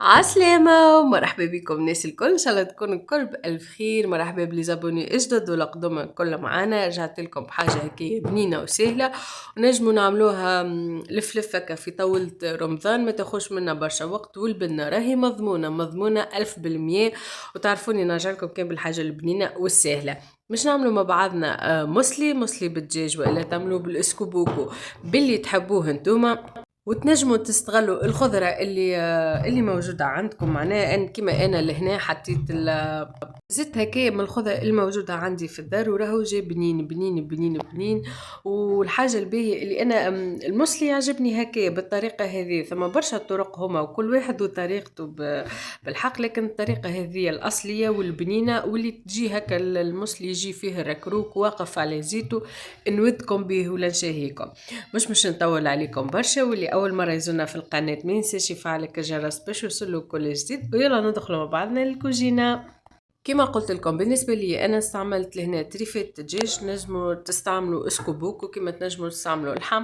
عسلامة ومرحبا بكم الناس الكل، ان شاء الله تكونوا الكل بألف خير. مرحبا بليزابوني اجدد والقدم الكل معانا. رجعت لكم بحاجة هكي بنينة وسهلة ونجموا نعملوها لفلفة في طولة رمضان، ما تاخوش منا برشا وقت، والبنة راهي مضمونة 1000%. وتعرفوني نرجع لكم كان بالحاجة البنينة والسهلة. مش نعملوا مع بعضنا مسلي بالدجاج، والا تعملوا بالاسكوبوكو باللي تحبوه انتوما. وتنجموا تستغلوا الخضرة اللي موجودة عندكم. معناها أن كما أنا لهنا حطيت زدت هكايا من الخضرة الموجودة عندي في الدار، وراهو جاي بنين. والحاجة الباهية اللي أنا المصلي يعجبني هكايا بالطريقة هذه. ثم برشا طرق هما وكل واحد وطريقته بالحق، لكن الطريقة هذه الأصلية والبنينة واللي تجي هكا المصلي يجي فيه الركروك واقف على زيته. نودكم به ولا نشاهيكم. مش نطول عليكم برشا، واللي اول مره يزورنا في القناه ما ينساش يفعل الجرس باش يوصلوا كل جديد. ويلا ندخلوا مع بعضنا للكوجينه. كما قلت لكم بالنسبه لي انا استعملت لهنا تريفات دجاج. نجموا تستعملوا اسكوبوك، وكما تنجموا تستعملوا اللحم،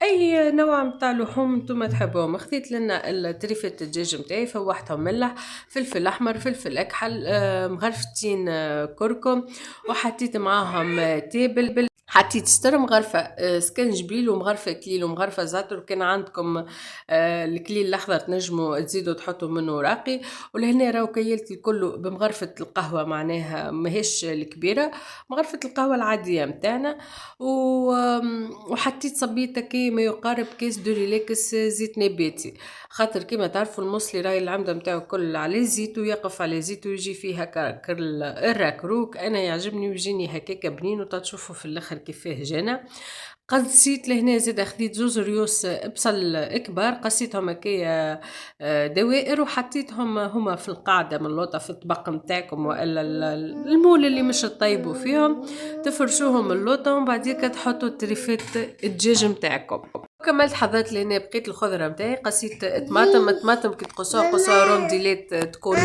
اي نوع متاع لحوم نتوما تحبوهم. خذيت لنا التريفات الدجاج نتاعي، فوحتهم ملح، فلفل احمر، فلفل اكحل، مغرفتين كركم، وحطيت معاهم تابل. حطيت ستر مغرفة سكنجبيل، ومغرفة كليل، ومغرفة زعتر. كان عندكم الكليل الأخضر تنجموا تزيدوا تحطوا منه راقي. ولهنا راهو كيلت الكل بمغرفة القهوة، معناها ماهيش الكبيرة، مغرفة القهوة العادية متاعنا. وحطيت صبيت كي ما يقارب كيس دوريلاكس زيت نباتي، خاطر كيما تعرفوا المصلي راهي العمدة متاعو كل على زيت، ويقف على زيت ويجي فيه هكا الراكروك. انا يعجبني ويجيني هكاكا بنين، وتشوفوا في الاخر كيفاه جانا. قصيت لهنا زيد خديت زوز ريوس بصل كبار، قصيتهم هكايا دوائر، وحطيتهم هما في القاعدة من اللوطة في الطبق متاعكم، والا المول اللي مش تطيبوا فيهم. تفرشوهم اللوطة، ومن بعديك تحطوا التريفات الدجاج متاعكم. كملت حضرت لهنا بقيت الخضرة متاعي. قصيت طماطم كي تقصوها قصوها رونديلات تكون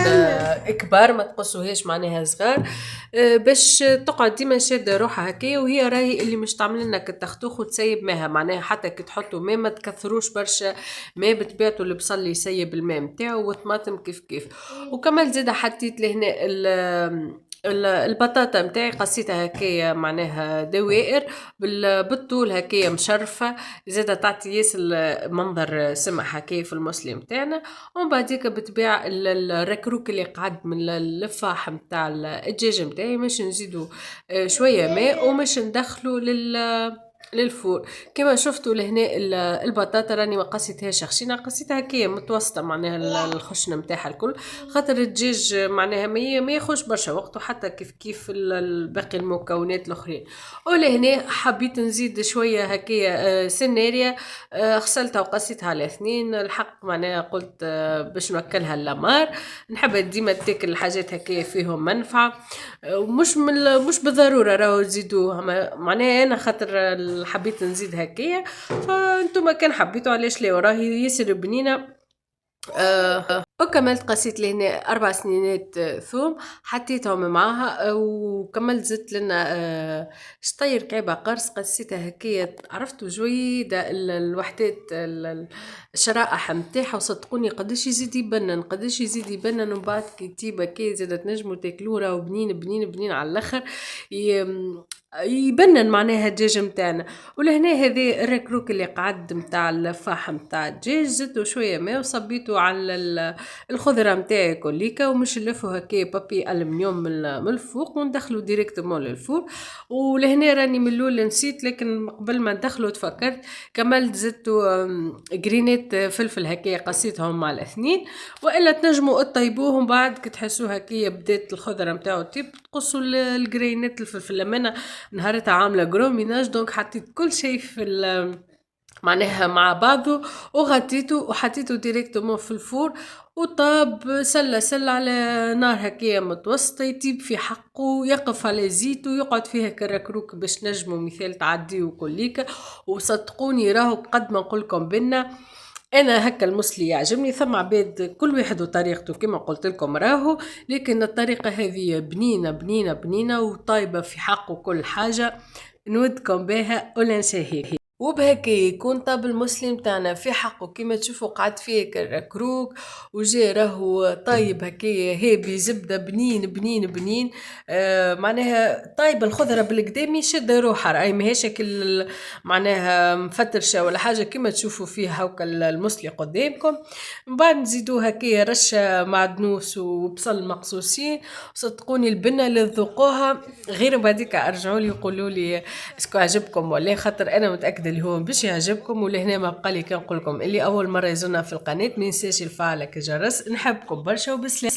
كبار، ما تقصوهاش معناها صغار، باش تقعد ديما شادة روحها هكايا. وهي راهي اللي مش تعمل لنا كالتختوخ وتسيب ماها، معناها حتى كي تحطوا ماء ما تكثروش برشا ماء، بتبعتوا البصل اللي يسيب الماء متاعو، والطماطم كيف. وكملت زيدا حطيت لهنا البطاطا متاعي، قصيتها هكايا معناها دوائر بالطول هكايا مشرفة، زادة تعطي ياسر منظر سمح هكايا في المصلي متاعنا. ومن بعديك بتباع الركروك اللي قعد من الفاح متاع الدجاج متاعي، مش نزيدو شوية ماء، ومش ندخلو للفور. كما شفتوا لهنا البطاطا راني ما قصيتهاش خشينه، قصيتها هكايا متوسطه، معناها الخشنه متاعها الكل، خاطر الدجاج معناها ما ياخذش برشا وقت، وحتى كيف باقي المكونات الاخرين. ولهنا حبيت نزيد شويه هكايا سناريا، غسلتها وقصيتها على اثنين. الحق معناها قلت باش نوكلها اللمار. نحب ديما تاكل الحاجات هكايا فيهم منفعه، مش بالضروره راهو تزيدوها، معناها انا خاطر حبيت نزيد هكايا، فانتم كان حبيتوا علاش لا، وراهي ياسر بنينه. وكملت قصيت لهنا 4 سنينات ثوم، حطيتهم معاها. وكملت زدت لنا شطير كعبة قرص، قصيتها هكايا عرفتوا جويدة الوحدات الشرائح متاعها. وصدقوني قداش يزيد يبنن ومن بعد كي تجيب هكايا زادة تنجموا تاكلوه، راهو بنين على الاخر. يبنن معناها الدجاج متاعنا. ولهنا هذه الركروك اللي قعد متاع الفاح متاع الدجاج، زدته شويه ماء وصبيته على الخضره متاعي كليكا، ومش نلفو هكايا بابي الومنيوم من الفوق، وندخلو ديريكتومون للفور. ولهنا راني من الاول نسيت، لكن قبل ما ندخلو تفكرت، كملت زدتو جرينات فلفل هكايا قصيتهم مع الاثنين. والا تنجموا تطيبوهم بعد كي تحسوا هكايا بدات الخضره نتاعو طيب، تقصوا الجرينات الفلفل. لما انا نهارتها عامله جروميناج، دونك حطيت كل شيء في معناها مع بعضه، وغطيته وحطيته ديريكتومون في الفور. وطاب سلة على نار هكايا متوسطة، يطيب في حقه، يقف على زيت، ويقعد فيها كركروك باش نجموا مثال تعديه وكليكا. وصدقوني راهو قد ما نقولكم بينا، انا هكا المصلي يعجبني. ثم عباد كل واحد وطريقته كما قلت لكم راهو، لكن الطريقة هذه بنينة وطايبة في حقه كل حاجة. نودكم بها ولا نشاهيك. وبهكي يكون طاب المسلم تاعنا في حقه كيما تشوفوا قعد فيه كروك وجا راهو طايب هكي هيبي زبدة بنين بنين بنين. معناها طايب الخضرة بالقدام يشد روحها، راهي ماهيش معناها مفترشة ولا حاجة كيما تشوفوا فيه هوكا المسلي قدامكم. من بعد نزيدو هكي رشة معدنوس وبصل مقصوصين. صدقوني البنة اللي ذوقوها غير بعديك ارجعوا لي يقولوا لي اسكو عجبكم ولا، خاطر انا متاكده اللي هو باش يعجبكم. ولهنا ما بقى لي كنقول لكم اللي اول مره يزورنا في القناه ما ينساش يفعل الجرس. نحبكم برشا وبسلام.